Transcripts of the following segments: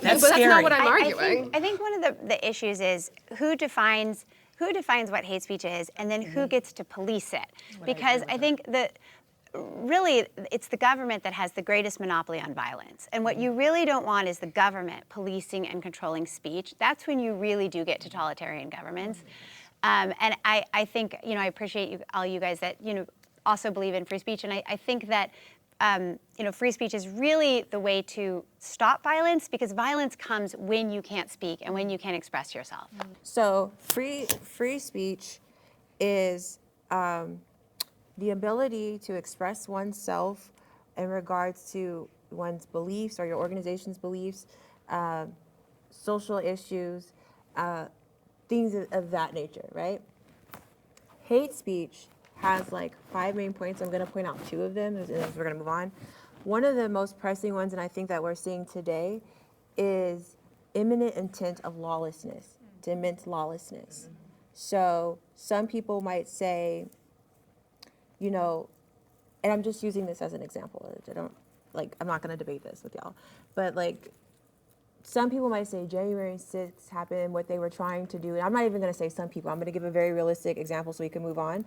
That's but scary. that's not what I'm arguing. I think one of the issues is who defines what hate speech is, and then who gets to police it. Because I think that really it's the government that has the greatest monopoly on violence. And what you really don't want is the government policing and controlling speech. That's when you really do get totalitarian governments. And I think, I appreciate all you guys that, also believe in free speech. And I think that, free speech is really the way to stop violence, because violence comes when you can't speak and when you can't express yourself. So free speech is the ability to express oneself in regards to one's beliefs or your organization's beliefs, social issues, things of that nature, right? Hate speech has like 5 main points. I'm going to point out 2 of them, and then we're going to move on. One of the most pressing ones, and I think that we're seeing today, is imminent intent of lawlessness, to immense lawlessness. So some people might say, and I'm just using this as an example. I'm not going to debate this with y'all, but some people might say January 6th happened, what they were trying to do, and I'm not even going to say some people. I'm going to give a very realistic example so we can move on.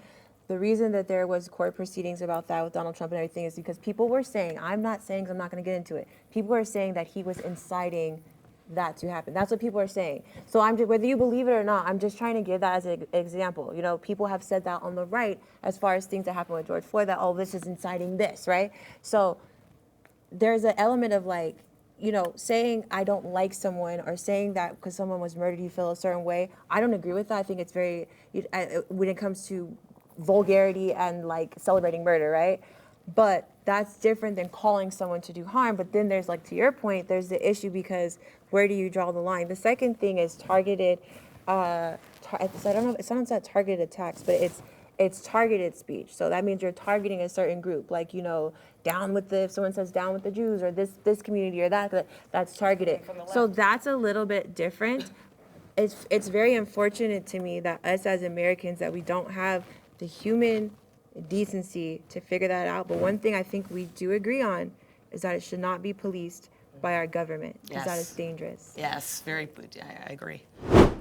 The reason that there was court proceedings about that with Donald Trump and everything is because people were saying, I'm not saying, 'cause I'm not going to get into it, people are saying that he was inciting that to happen. That's what people are saying. So whether you believe it or not, I'm just trying to give that as an example. People have said that on the right as far as things that happened with George Floyd, that, oh, this is inciting this, right? So there's an element of saying I don't like someone, or saying that because someone was murdered you feel a certain way. I don't agree with that. I think it's very, when it comes to vulgarity and celebrating murder, right? But that's different than calling someone to do harm. But then there's to your point, there's the issue because where do you draw the line? The second thing is targeted, I don't know, it sounds like targeted attacks, but it's targeted speech. So that means you're targeting a certain group, down with if someone says down with the Jews, or this community or that's targeted. So that's a little bit different. It's very unfortunate to me that us as Americans, that we don't have the human decency to figure that out. But one thing I think we do agree on is that it should not be policed by our government, because that is dangerous. Yes, I agree.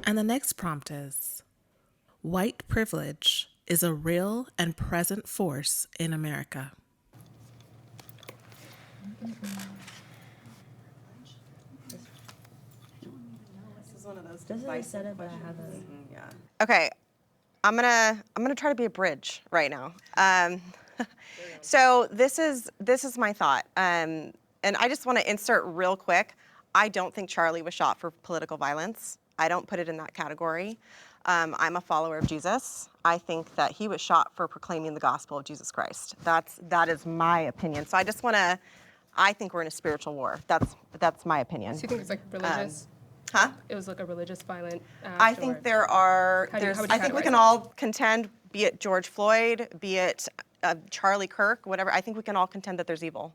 And the next prompt is, white privilege is a real and present force in America. This is one of those This is a setup that I have Okay, I'm gonna try to be a bridge right now. So this is my thought, and I just want to insert real quick. I don't think Charlie was shot for political violence. I don't put it in that category. I'm a follower of Jesus. I think that he was shot for proclaiming the gospel of Jesus Christ. That is my opinion. So I think we're in a spiritual war. That's my opinion. So you think it's religious? Huh? It was a religious violent act? I think there are. I think we can all contend, be it George Floyd, be it Charlie Kirk, whatever. I think we can all contend that there's evil.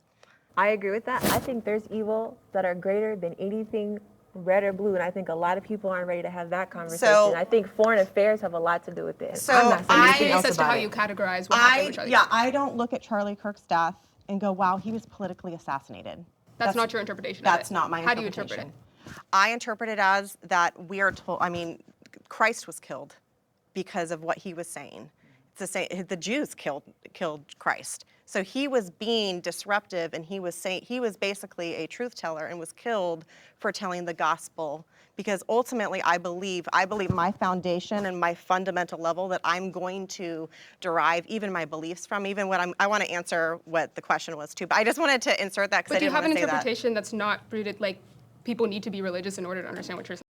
I agree with that. I think there's evil that are greater than anything red or blue, and I think a lot of people aren't ready to have that conversation. So, I think foreign affairs have a lot to do with it. So I'm not saying anything else as to about how it. you categorize what happened with Charlie Kirk. I don't look at Charlie Kirk's death and go, wow, he was politically assassinated. That's not your interpretation That's of it. not my How do interpretation. you interpret it? I interpret it as that we are told, Christ was killed because of what he was saying. The Jews killed Christ. So he was being disruptive, and he was basically a truth teller and was killed for telling the gospel. Because ultimately, I believe my foundation and my fundamental level that I'm going to derive even my beliefs from, even what I want to answer what the question was too. But I just wanted to insert that because I didn't want to say that. But do you have an interpretation that's not rooted, people need to be religious in order to understand what you're saying?